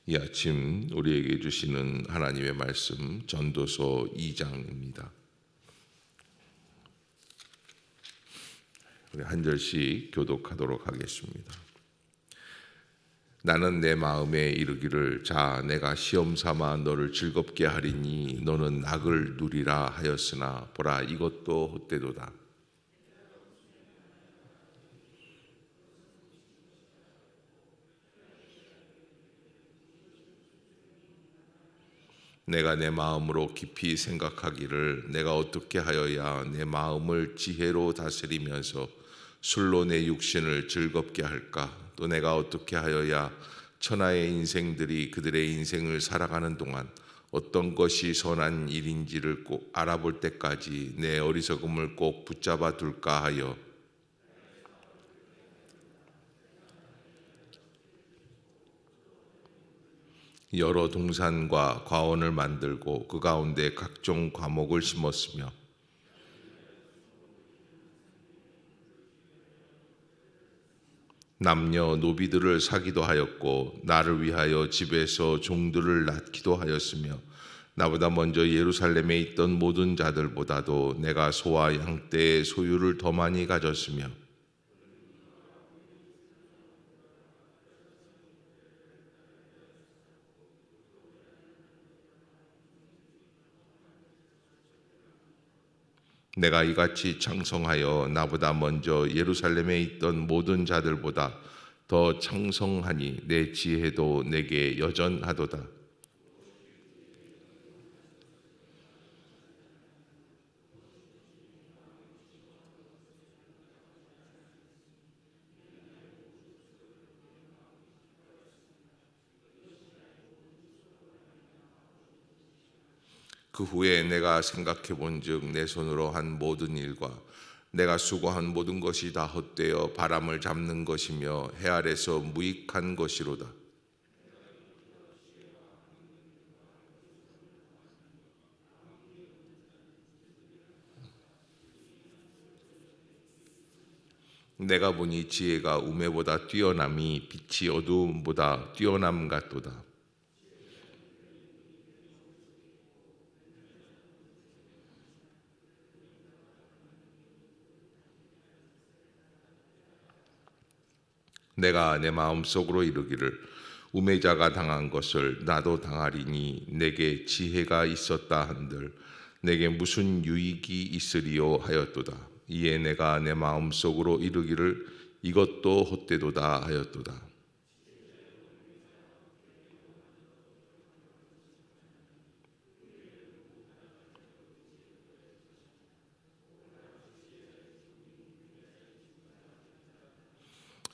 이 아침 우리에게 주시는 하나님의 말씀 전도서 2장입니다. 우리 한 절씩 교독하도록 하겠습니다. 나는 내 마음에 이르기를 자 내가 시험 삼아 너를 즐겁게 하리니 너는 낙을 누리라 하였으나 보라 이것도 헛되도다. 내가 내 마음으로 깊이 생각하기를 내가 어떻게 하여야 내 마음을 지혜로 다스리면서 술로 내 육신을 즐겁게 할까? 또 내가 어떻게 하여야 천하의 인생들이 그들의 인생을 살아가는 동안 어떤 것이 선한 일인지를 꼭 알아볼 때까지 내 어리석음을 꼭 붙잡아 둘까 하여 여러 동산과 과원을 만들고 그 가운데 각종 과목을 심었으며 남녀 노비들을 사기도 하였고 나를 위하여 집에서 종들을 낳기도 하였으며 나보다 먼저 예루살렘에 있던 모든 자들보다도 내가 소와 양떼의 소유를 더 많이 가졌으며 내가 이같이 창성하여 나보다 먼저 예루살렘에 있던 모든 자들보다 더 창성하니 내 지혜도 내게 여전하도다. 그 후에 내가 생각해 본즉 내 손으로 한 모든 일과 내가 수고한 모든 것이 다 헛되어 바람을 잡는 것이며 해 아래서 무익한 것이로다. 내가 보니 지혜가 우매보다 뛰어남이 빛이 어두움보다 뛰어남 같도다. 내가 내 마음속으로 이르기를 우매자가 당한 것을 나도 당하리니 내게 지혜가 있었다 한들 내게 무슨 유익이 있으리요 하였도다. 이에 내가 내 마음속으로 이르기를 이것도 헛되도다 하였도다.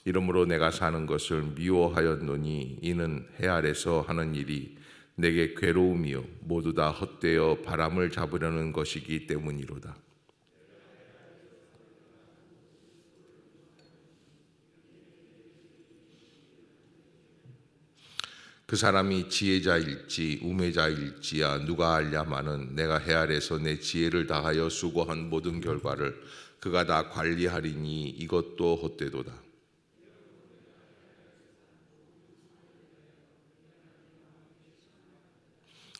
이러므로 내가 사는 것을 미워하였노니 이는 해 아래서 하는 일이 내게 괴로움이요 모두 다 헛되어 바람을 잡으려는 것이기 때문이로다. 그 사람이 지혜자일지 우매자일지야 누가 알랴마는 내가 해 아래서 내 지혜를 다하여 수고한 모든 결과를 그가 다 관리하리니 이것도 헛되도다.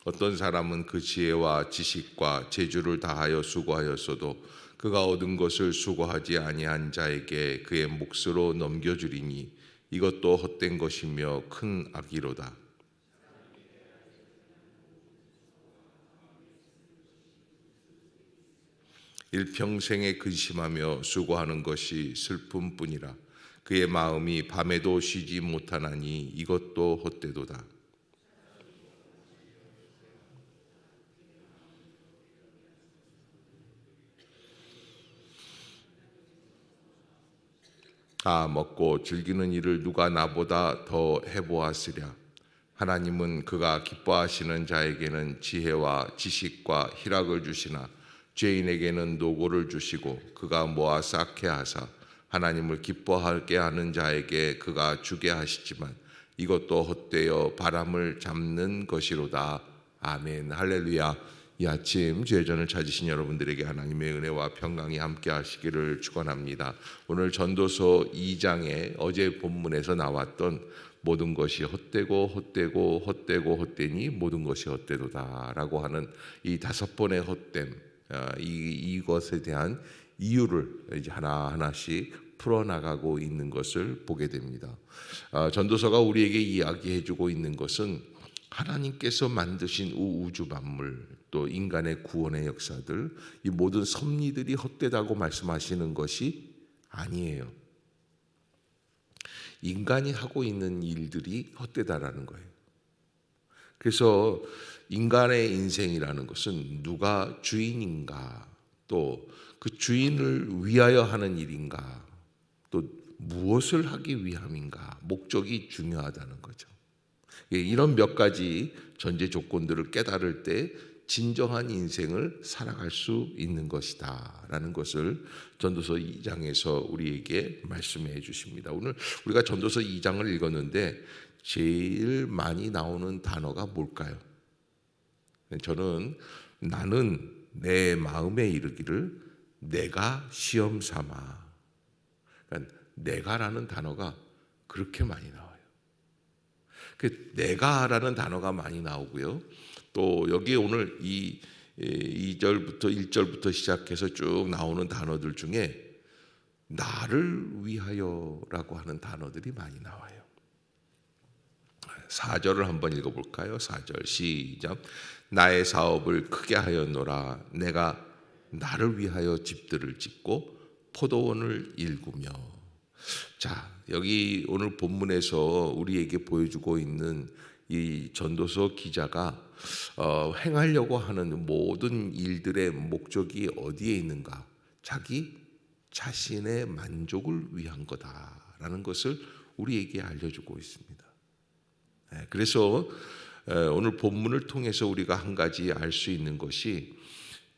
어떤 사람은 그 지혜와 지식과 재주를 다하여 수고하였어도 그가 얻은 것을 수고하지 아니한 자에게 그의 몫으로 넘겨주리니 이것도 헛된 것이며 큰 악이로다. 일평생에 근심하며 수고하는 것이 슬픔뿐이라 그의 마음이 밤에도 쉬지 못하나니 이것도 헛되도다. 먹고 즐기는 일을 누가 나보다 더 해보았으랴. 하나님은 그가 기뻐하시는 자에게는 지혜와 지식과 희락을 주시나 죄인에게는 노고를 주시고 그가 모아 쌓게 하사 하나님을 기뻐하게 하는 자에게 그가 주게 하시지만 이것도 헛되어 바람을 잡는 것이로다. 아멘. 할렐루야. 이 아침 죄전을 찾으신 여러분들에게 하나님의 은혜와 평강이 함께 하시기를 축원합니다. 오늘 전도서 2장에 어제 본문에서 나왔던 모든 것이 헛되고 헛되고 헛되고 헛되니 모든 것이 헛되도다라고 하는 이 5번의 헛됨, 이것에 대한 이유를 이제 하나하나씩 풀어나가고 있는 것을 보게 됩니다. 전도서가 우리에게 이야기해주고 있는 것은 하나님께서 만드신 우주 만물, 또 인간의 구원의 역사들, 이 모든 섭리들이 헛되다고 말씀하시는 것이 아니에요. 인간이 하고 있는 일들이 헛되다라는 거예요. 그래서 인간의 인생이라는 것은 누가 주인인가, 또 그 주인을 위하여 하는 일인가, 또 무엇을 하기 위함인가, 목적이 중요하다는 거죠. 이런 몇 가지 전제 조건들을 깨달을 때 진정한 인생을 살아갈 수 있는 것이다 라는 것을 전도서 2장에서 우리에게 말씀해 주십니다. 오늘 우리가 전도서 2장을 읽었는데 제일 많이 나오는 단어가 뭘까요? 저는 나는 내 마음에 이르기를 내가 시험 삼아, 그러니까 내가라는 단어가 그렇게 많이 나와요. 그 내가라는 단어가 많이 나오고요. 또 여기 오늘 이 2절부터 1절부터 시작해서 쭉 나오는 단어들 중에 나를 위하여라고 하는 단어들이 많이 나와요. 4절을 한번 읽어볼까요? 4절 시작. 나의 사업을 크게 하였노라. 내가 나를 위하여 집들을 짓고 포도원을 일구며. 자, 여기 오늘 본문에서 우리에게 보여주고 있는 이 전도서 기자가 행하려고 하는 모든 일들의 목적이 어디에 있는가? 자기 자신의 만족을 위한 거다라는 것을 우리에게 알려주고 있습니다. 그래서 오늘 본문을 통해서 우리가 한 가지 알 수 있는 것이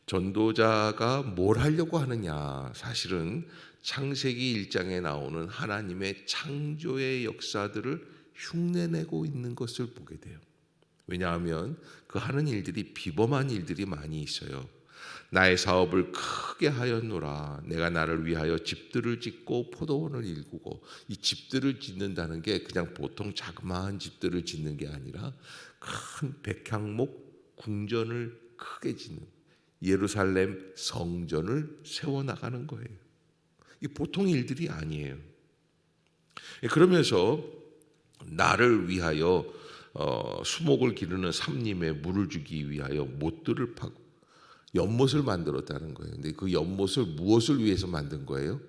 전도자가 뭘 하려고 하느냐, 사실은 창세기 1장에 나오는 하나님의 창조의 역사들을 흉내내고 있는 것을 보게 돼요. 왜냐하면 그 하는 일들이 비범한 일들이 많이 있어요. 나의 사업을 크게 하였노라. 내가 나를 위하여 집들을 짓고 포도원을 일구고. 이 집들을 짓는다는 게 그냥 보통 자그마한 집들을 짓는 게 아니라 큰 백향목 궁전을 크게 짓는, 예루살렘 성전을 세워나가는 거예요. 이 보통 일들이 아니에요. 그러면서 나를 위하여 수목을 기르는 삼림에 물을 주기 위하여 못들을 파고 연못을 만들었다는 거예요. 근데 그 연못을 무엇을 위해서 만든 거예요?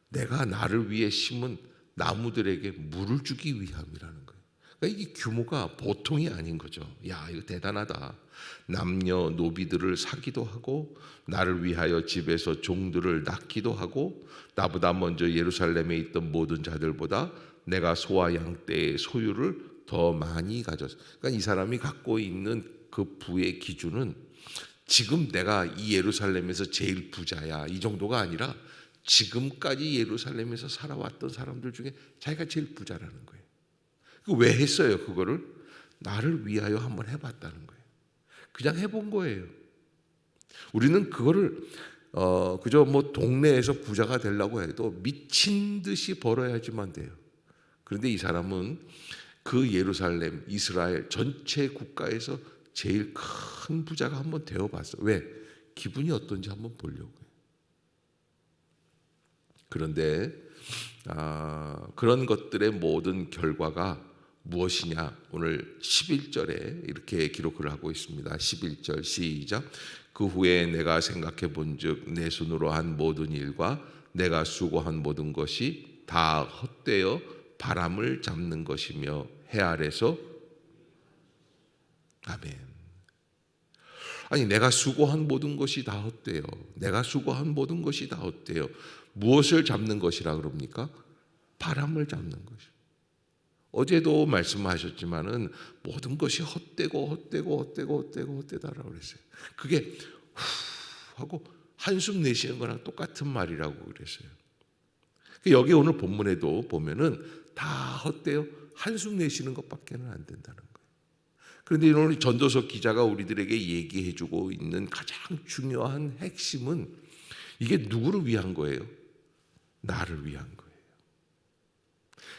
내가 나를 위해 심은 나무들에게 물을 주기 위함이라는 거예요. 그러니까 이게 규모가 보통이 아닌 거죠. 야, 이거 대단하다. 남녀 노비들을 사기도 하고 나를 위하여 집에서 종들을 낳기도 하고 나보다 먼저 예루살렘에 있던 모든 자들보다 내가 소와 양떼의 소유를 더 많이 가졌어. 그러니까 이 사람이 갖고 있는 그 부의 기준은 지금 내가 이 예루살렘에서 제일 부자야, 이 정도가 아니라 지금까지 예루살렘에서 살아왔던 사람들 중에 자기가 제일 부자라는 거예요. 왜 했어요? 그거를 나를 위하여 한번 해봤다는 거예요. 그냥 해본 거예요. 우리는 그거를 그저 뭐 동네에서 부자가 되려고 해도 미친 듯이 벌어야지만 돼요. 그런데 이 사람은 그 예루살렘, 이스라엘 전체 국가에서 제일 큰 부자가 한번 되어봤어. 왜? 기분이 어떤지 한번 보려고요. 그런데 그런 것들의 모든 결과가 무엇이냐? 오늘 11절에 이렇게 기록을 하고 있습니다. 11절 시작. 그 후에 내가 생각해 본즉 내 손으로 한 모든 일과 내가 수고한 모든 것이 다 헛되어 바람을 잡는 것이며 해 아래서 아멘. 아니, 내가 수고한 모든 것이 다 헛되요. 내가 수고한 모든 것이 다 헛되요. 무엇을 잡는 것이라 그럽니까? 바람을 잡는 것이요. 어제도 말씀하셨지만은 모든 것이 헛되고 헛되고 헛되고 헛되고 헛되다라고 그랬어요. 그게 후 하고 한숨 내쉬는 거랑 똑같은 말이라고 그랬어요. 여기 오늘 본문에도 보면은 다 헛되요. 한숨 내쉬는 것밖에는 안 된다는 거예요. 그런데 오늘 전도서 기자가 우리들에게 얘기해주고 있는 가장 중요한 핵심은 이게 누구를 위한 거예요? 나를 위한 거예요.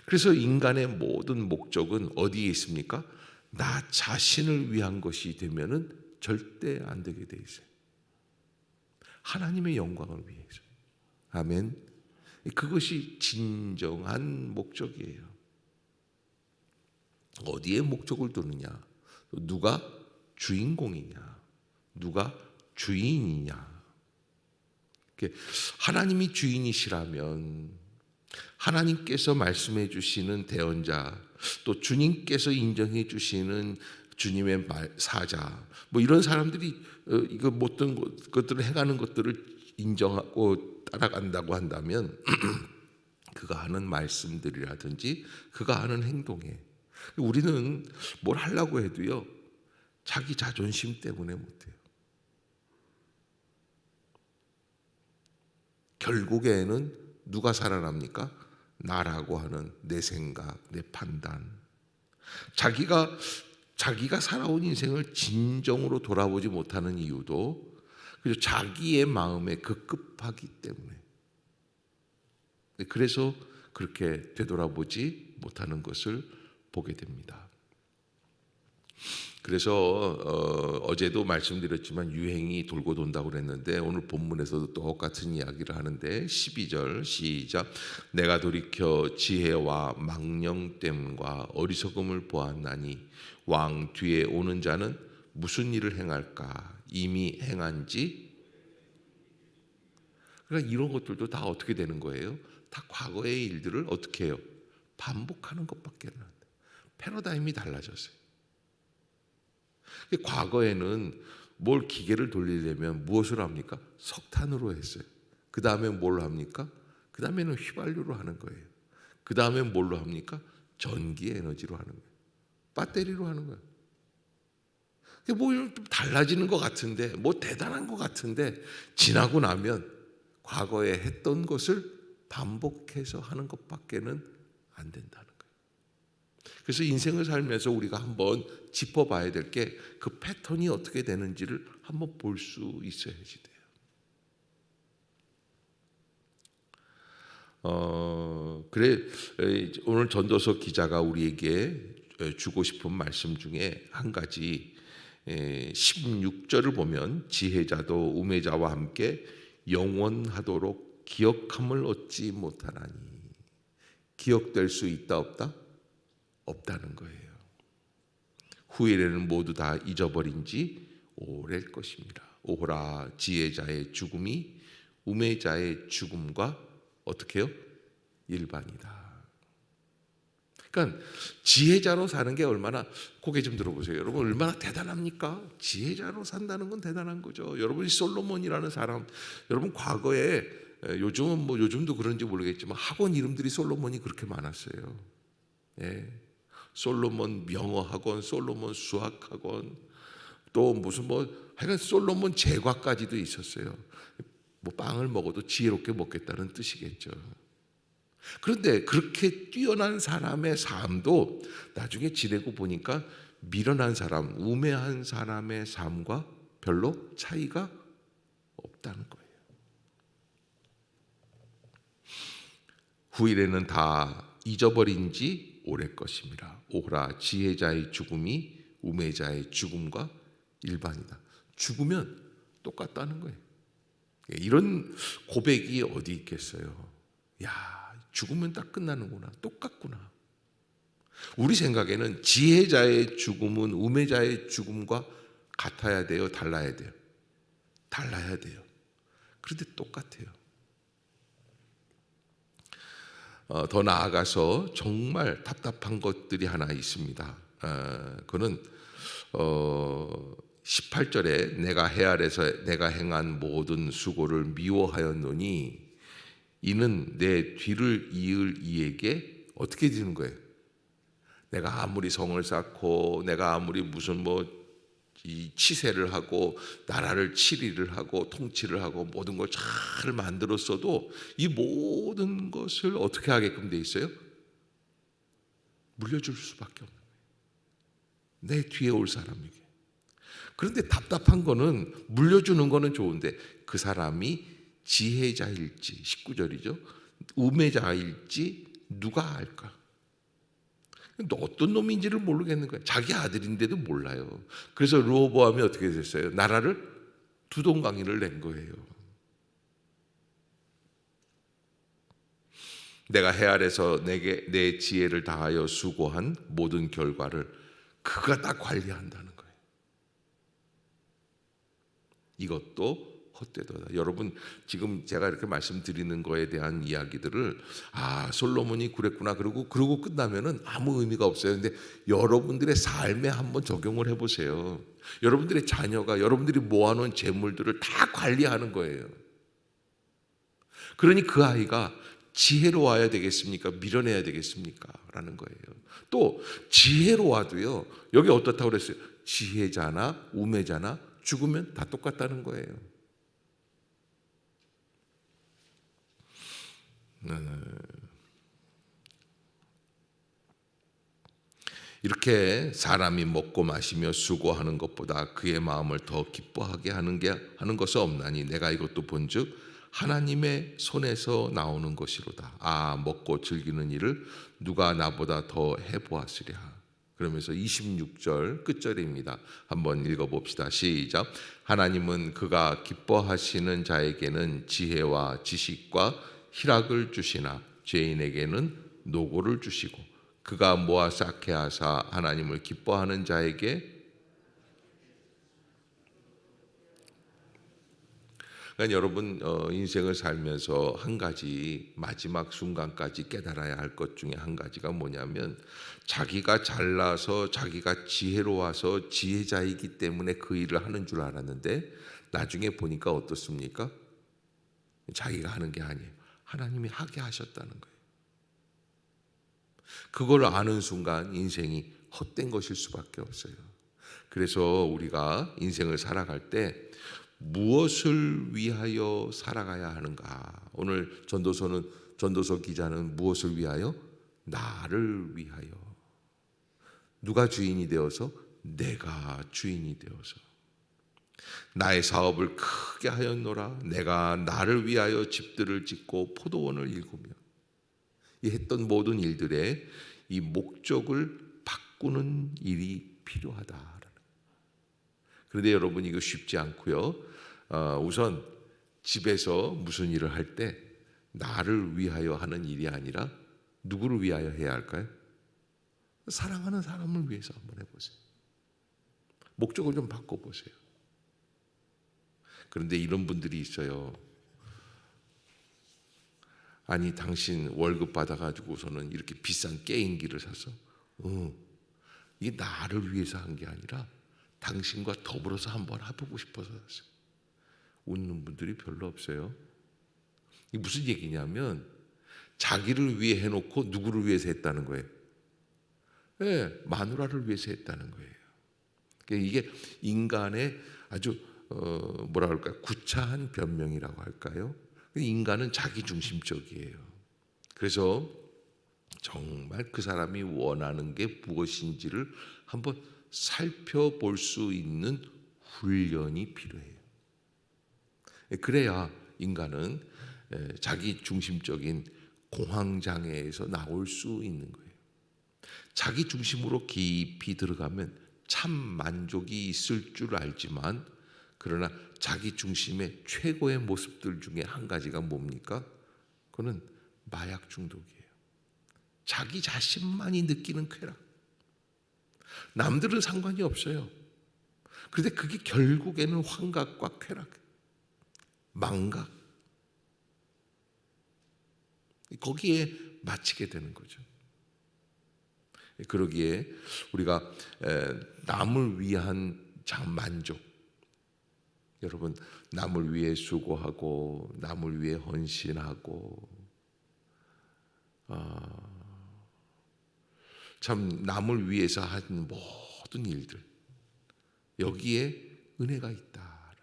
그래서 인간의 모든 목적은 어디에 있습니까? 나 자신을 위한 것이 되면은 절대 안 되게 돼 있어요. 하나님의 영광을 위해서. 아멘. 그것이 진정한 목적이에요. 어디에 목적을 두느냐? 누가 주인공이냐? 누가 주인이냐? 하나님이 주인이시라면 하나님께서 말씀해 주시는 대언자, 또 주님께서 인정해 주시는 주님의 사자, 뭐 이런 사람들이 이거 모든 것들을 행하는 것들을 인정하고 따라간다고 한다면 그가 하는 말씀들이라든지 그가 하는 행동에 우리는 뭘 하려고 해도요 자기 자존심 때문에 못해요. 결국에는 누가 살아납니까? 나라고 하는 내 생각, 내 판단. 자기가 살아온 인생을 진정으로 돌아보지 못하는 이유도 그래서 자기의 마음에 급급하기 때문에. 그래서 그렇게 되돌아보지 못하는 것을 보게 됩니다. 그래서 어제도 말씀드렸지만 유행이 돌고 돈다고 그랬는데 오늘 본문에서도 똑같은 이야기를 하는데 12절 시작. 내가 돌이켜 지혜와 망령됨과 어리석음을 보았나니 왕 뒤에 오는 자는 무슨 일을 행할까? 이미 행한지. 그러니까 이런 것들도 다 어떻게 되는 거예요? 다 과거의 일들을 어떻게 해요? 반복하는 것밖에 안 돼요. 패러다임이 달라졌어요. 과거에는 뭘 기계를 돌리려면 무엇을 합니까? 석탄으로 했어요. 그 다음에 뭘 합니까? 그 다음에는 휘발유로 하는 거예요. 그 다음에 뭘로 합니까? 전기 에너지로 하는 거예요. 배터리로 하는 거예요. 뭐 좀 달라지는 것 같은데, 뭐 대단한 것 같은데 지나고 나면 과거에 했던 것을 반복해서 하는 것밖에는 안 된다는 거예요. 그래서 인생을 살면서 우리가 한번 짚어봐야 될 게 그 패턴이 어떻게 되는지를 한번 볼 수 있어야지 돼요. 그래 오늘 전도서 기자가 우리에게 주고 싶은 말씀 중에 한 가지 16절을 보면 지혜자도 우매자와 함께 영원하도록 기억함을 얻지 못하나니. 기억될 수 있다 없다? 없다는 거예요. 후일에는 모두 다 잊어버린 지 오래일 것입니다. 오호라 지혜자의 죽음이 우매자의 죽음과 어떻게 해요? 일반이다. 그러니까 지혜자로 사는 게 얼마나, 고개 좀 들어보세요. 여러분 얼마나 대단합니까? 지혜자로 산다는 건 대단한 거죠. 여러분이 솔로몬이라는 사람, 여러분 과거에 요즘은 뭐 요즘도 그런지 모르겠지만 학원 이름들이 솔로몬이 그렇게 많았어요. 예. 솔로몬 명어 학원, 솔로몬 수학 학원, 또 무슨 하여간 솔로몬 제과까지도 있었어요. 뭐 빵을 먹어도 지혜롭게 먹겠다는 뜻이겠죠. 그런데 그렇게 뛰어난 사람의 삶도 나중에 지내고 보니까 미련한 사람, 우매한 사람의 삶과 별로 차이가 없다는 거예요. 후일에는 다 잊어버린 지 오래 것입니다. 오호라 지혜자의 죽음이 우매자의 죽음과 일반이다. 죽으면 똑같다는 거예요. 이런 고백이 어디 있겠어요? 야, 죽으면 딱 끝나는구나. 똑같구나. 우리 생각에는 지혜자의 죽음은 우매자의 죽음과 같아야 돼요? 달라야 돼요? 달라야 돼요. 그런데 똑같아요. 더 나아가서 정말 답답한 것들이 하나 있습니다. 그거는 18절에 내가 해 아래서 내가 행한 모든 수고를 미워하였노니 이는 내 뒤를 이을 이에게 어떻게 되는 거예요? 내가 아무리 성을 쌓고 내가 아무리 무슨 이 치세를 하고 나라를 치리를 하고 통치를 하고 모든 걸 잘 만들었어도 이 모든 것을 어떻게 하게끔 돼 있어요? 물려줄 수밖에 없는 거예요. 내 뒤에 올 사람에게. 그런데 답답한 거는 물려주는 거는 좋은데 그 사람이 지혜자일지 19절이죠. 우매자일지 누가 알까? 어떤 놈인지를 모르겠는 거예요. 자기 아들인데도 몰라요. 그래서 르호보암이 어떻게 됐어요? 나라를 두 동강이를 낸 거예요. 내가 해 아래서 내게 내 지혜를 다하여 수고한 모든 결과를 그가 다 관리한다는 거예요. 이것도 헛되도다. 여러분, 지금 제가 이렇게 말씀드리는 거에 대한 이야기들을 솔로몬이 그랬구나 그러고 끝나면은 아무 의미가 없어요. 근데 여러분들의 삶에 한번 적용을 해보세요. 여러분들의 자녀가 여러분들이 모아놓은 재물들을 다 관리하는 거예요. 그러니 그 아이가 지혜로워야 되겠습니까? 밀어내야 되겠습니까? 라는 거예요. 또 지혜로워도요, 여기 어떻다고 그랬어요? 지혜자나 우매자나 죽으면 다 똑같다는 거예요. 이렇게 사람이 먹고 마시며 수고하는 것보다 그의 마음을 더 기뻐하게 하는 것은 없나니 내가 이것도 본즉 하나님의 손에서 나오는 것이로다. 먹고 즐기는 일을 누가 나보다 더 해보았으랴. 그러면서 26절 끝절입니다. 한번 읽어봅시다. 시작. 하나님은 그가 기뻐하시는 자에게는 지혜와 지식과 희락을 주시나 죄인에게는 노고를 주시고 그가 모아 쌓게 하사 하나님을 기뻐하는 자에게. 그러니까 여러분, 인생을 살면서 한 가지 마지막 순간까지 깨달아야 할 것 중에 한 가지가 뭐냐면, 자기가 잘나서 자기가 지혜로워서 지혜자이기 때문에 그 일을 하는 줄 알았는데 나중에 보니까 어떻습니까? 자기가 하는 게 아니에요. 하나님이 하게 하셨다는 거예요. 그걸 아는 순간 인생이 헛된 것일 수밖에 없어요. 그래서 우리가 인생을 살아갈 때 무엇을 위하여 살아가야 하는가? 오늘 전도서 기자는 무엇을 위하여? 나를 위하여. 누가 주인이 되어서? 내가 주인이 되어서. 나의 사업을 크게 하였노라. 내가 나를 위하여 집들을 짓고 포도원을 일구며. 이 했던 모든 일들의 이 목적을 바꾸는 일이 필요하다. 그런데 여러분, 이거 쉽지 않고요. 우선 집에서 무슨 일을 할 때 나를 위하여 하는 일이 아니라 누구를 위하여 해야 할까요? 사랑하는 사람을 위해서 한번 해보세요. 목적을 좀 바꿔보세요. 그런데 이런 분들이 있어요. 아니, 당신 월급 받아가지고서는 이렇게 비싼 게임기를 사서 이게 나를 위해서 한 게 아니라 당신과 더불어서 한번 해보고 싶어서 샀어요. 웃는 분들이 별로 없어요. 이게 무슨 얘기냐면 자기를 위해 해놓고 누구를 위해서 했다는 거예요? 네, 마누라를 위해서 했다는 거예요. 그러니까 이게 인간의 아주 뭐라 그럴까요? 구차한 변명이라고 할까요? 인간은 자기중심적이에요. 그래서 정말 그 사람이 원하는 게 무엇인지를 한번 살펴볼 수 있는 훈련이 필요해요. 그래야 인간은 자기중심적인 공황장애에서 나올 수 있는 거예요. 자기중심으로 깊이 들어가면 참 만족이 있을 줄 알지만, 그러나 자기 중심의 최고의 모습들 중에 한 가지가 뭡니까? 그거는 마약 중독이에요. 자기 자신만이 느끼는 쾌락. 남들은 상관이 없어요. 그런데 그게 결국에는 환각과 쾌락, 망각, 거기에 마치게 되는 거죠. 그러기에 우리가 남을 위한 만족, 여러분, 남을 위해 수고하고 남을 위해 헌신하고 참 남을 위해서 한 모든 일들, 여기에 은혜가 있다.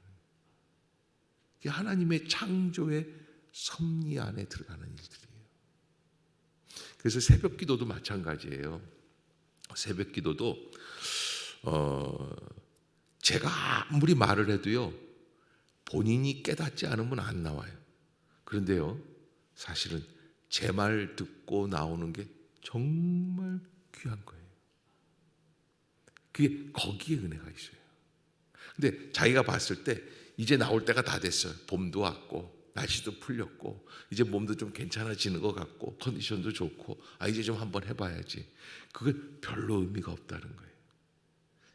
이게 하나님의 창조의 섭리 안에 들어가는 일들이에요. 그래서 새벽 기도도 마찬가지예요. 새벽 기도도 제가 아무리 말을 해도요, 본인이 깨닫지 않으면 안 나와요. 그런데요, 사실은 제 말 듣고 나오는 게 정말 귀한 거예요. 그게 거기에 은혜가 있어요. 근데 자기가 봤을 때 이제 나올 때가 다 됐어요. 봄도 왔고 날씨도 풀렸고 이제 몸도 좀 괜찮아지는 것 같고 컨디션도 좋고 이제 좀 한번 해봐야지. 그게 별로 의미가 없다는 거예요.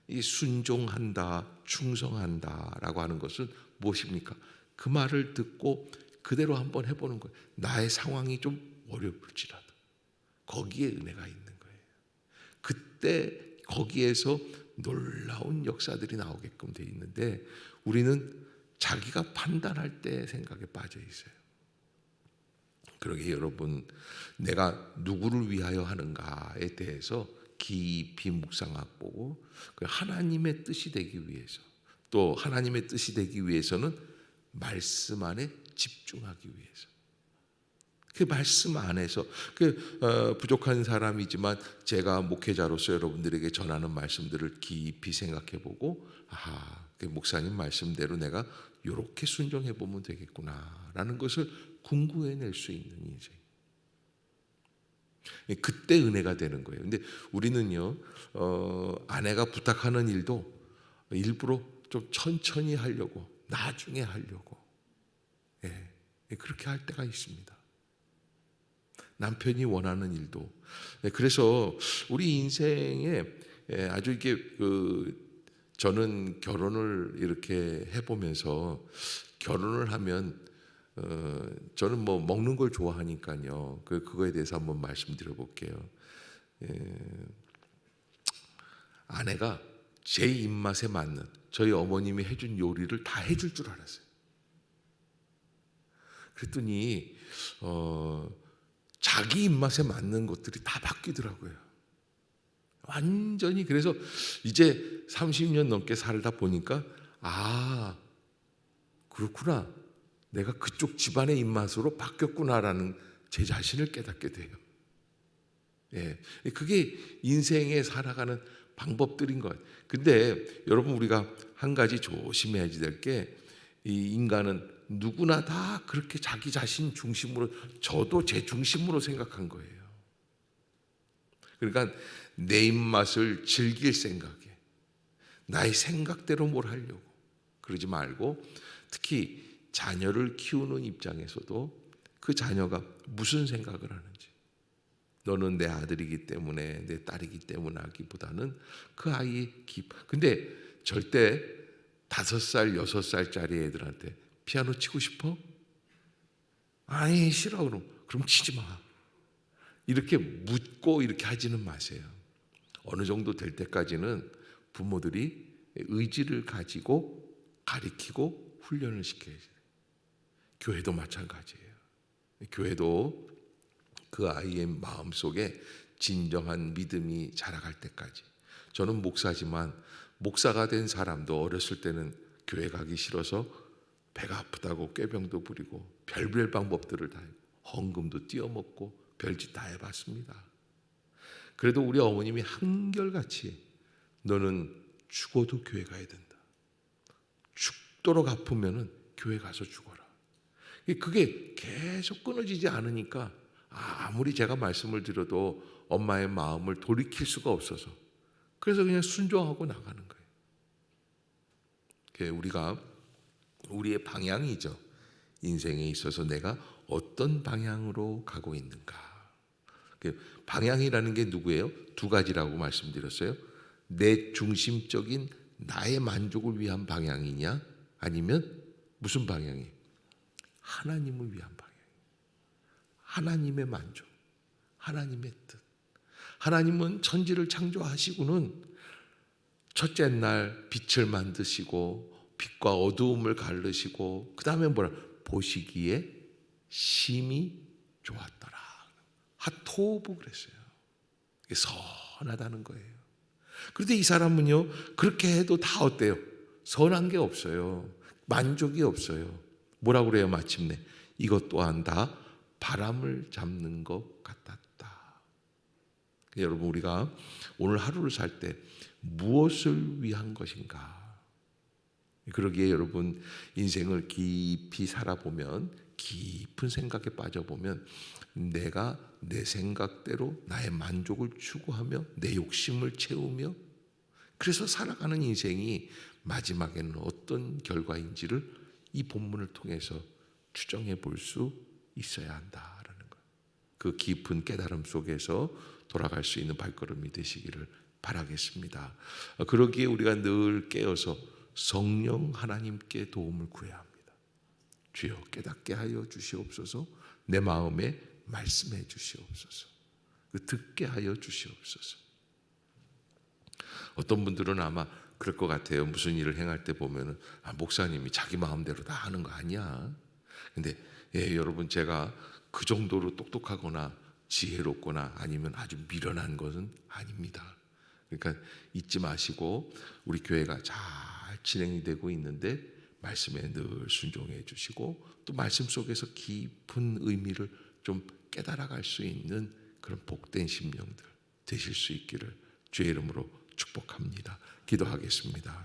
이 순종한다, 충성한다라고 하는 것은 무엇입니까? 그 말을 듣고 그대로 한번 해보는 거예요. 나의 상황이 좀 어려울지라도 거기에 은혜가 있는 거예요. 그때 거기에서 놀라운 역사들이 나오게끔 돼 있는데 우리는 자기가 판단할 때 생각에 빠져 있어요. 그러게 여러분, 내가 누구를 위하여 하는가에 대해서 깊이 묵상하고 보고 하나님의 뜻이 되기 위해서, 또 하나님의 뜻이 되기 위해서는 말씀 안에 집중하기 위해서, 그 말씀 안에서 부족한 사람이지만 제가 목회자로서 여러분들에게 전하는 말씀들을 깊이 생각해 보고 그 목사님 말씀대로 내가 이렇게 순종해 보면 되겠구나라는 것을 궁구해낼 수 있는 인생. 그때 은혜가 되는 거예요. 근데 우리는요, 아내가 부탁하는 일도 일부러 좀 천천히 하려고, 나중에 하려고, 그렇게 할 때가 있습니다. 남편이 원하는 일도. 그래서 우리 인생에 아주 이게 저는 결혼을 이렇게 해보면서 결혼을 하면 저는 뭐 먹는 걸 좋아하니까요. 그거에 대해서 한번 말씀드려 볼게요. 아내가 제 입맛에 맞는 저희 어머님이 해준 요리를 다 해줄 줄 알았어요. 그랬더니 자기 입맛에 맞는 것들이 다 바뀌더라고요. 완전히. 그래서 이제 30년 넘게 살다 보니까 그렇구나, 내가 그쪽 집안의 입맛으로 바뀌었구나라는 제 자신을 깨닫게 돼요. 그게 인생에 살아가는 방법들인 것 같아요. 근데 여러분, 우리가 한 가지 조심해야 될 게, 이 인간은 누구나 다 그렇게 자기 자신 중심으로, 저도 제 중심으로 생각한 거예요. 그러니까 내 입맛을 즐길 생각에, 나의 생각대로 뭘 하려고 그러지 말고, 특히 자녀를 키우는 입장에서도 그 자녀가 무슨 생각을 하는지, 너는 내 아들이기 때문에, 내 딸이기 때문에 하기보다는 그 아이의 근데 절대 5살, 6살짜리 애들한테 피아노 치고 싶어? 아니, 싫어. 그럼 치지 마. 이렇게 묻고 이렇게 하지는 마세요. 어느 정도 될 때까지는 부모들이 의지를 가지고 가리키고 훈련을 시켜야지. 교회도 마찬가지예요. 교회도 그 아이의 마음속에 진정한 믿음이 자라갈 때까지. 저는 목사지만 목사가 된 사람도 어렸을 때는 교회 가기 싫어서 배가 아프다고 꾀병도 부리고 별별 방법들을 다 해고 헌금도 띄어먹고 별짓 다 해봤습니다. 그래도 우리 어머님이 한결같이 너는 죽어도 교회 가야 된다. 죽도록 아프면은 교회 가서 죽어라. 그게 계속 끊어지지 않으니까 아무리 제가 말씀을 드려도 엄마의 마음을 돌이킬 수가 없어서, 그래서 그냥 순종하고 나가는 거예요. 우리가 우리의 방향이죠. 인생에 있어서 내가 어떤 방향으로 가고 있는가. 방향이라는 게 누구예요? 2가지라고 말씀드렸어요. 내 중심적인 나의 만족을 위한 방향이냐, 아니면 무슨 방향이? 하나님을 위한 방향. 하나님의 만족, 하나님의 뜻. 하나님은 천지를 창조하시고는 첫째 날 빛을 만드시고 빛과 어두움을 가르시고, 그 다음에 뭐라? 보시기에 심히 좋았더라. 하토브 그랬어요. 이게 선하다는 거예요. 그런데 이 사람은요, 그렇게 해도 다 어때요? 선한 게 없어요. 만족이 없어요. 뭐라고 그래요? 마침내 이것 또한 다 바람을 잡는 것 같았다. 여러분, 우리가 오늘 하루를 살 때 무엇을 위한 것인가? 그러기에 여러분, 인생을 깊이 살아보면 깊은 생각에 빠져보면 내가 내 생각대로 나의 만족을 추구하며 내 욕심을 채우며 그래서 살아가는 인생이 마지막에는 어떤 결과인지를 이 본문을 통해서 추정해 볼 수 있어야 한다라는 것. 그 깊은 깨달음 속에서 돌아갈 수 있는 발걸음이 되시기를 바라겠습니다. 그러기에 우리가 늘 깨어서 성령 하나님께 도움을 구해야 합니다. 주여 깨닫게 하여 주시옵소서. 내 마음에 말씀해 주시옵소서. 듣게 하여 주시옵소서. 어떤 분들은 아마 그럴 것 같아요. 무슨 일을 행할 때 보면은 목사님이 자기 마음대로 다 하는 거 아니야. 근데 여러분 제가 그 정도로 똑똑하거나 지혜롭거나 아니면 아주 미련한 것은 아닙니다. 그러니까 잊지 마시고 우리 교회가 잘 진행이 되고 있는데 말씀에 늘 순종해 주시고 또 말씀 속에서 깊은 의미를 좀 깨달아갈 수 있는 그런 복된 심령들 되실 수 있기를 주의 이름으로 축복합니다. 기도하겠습니다.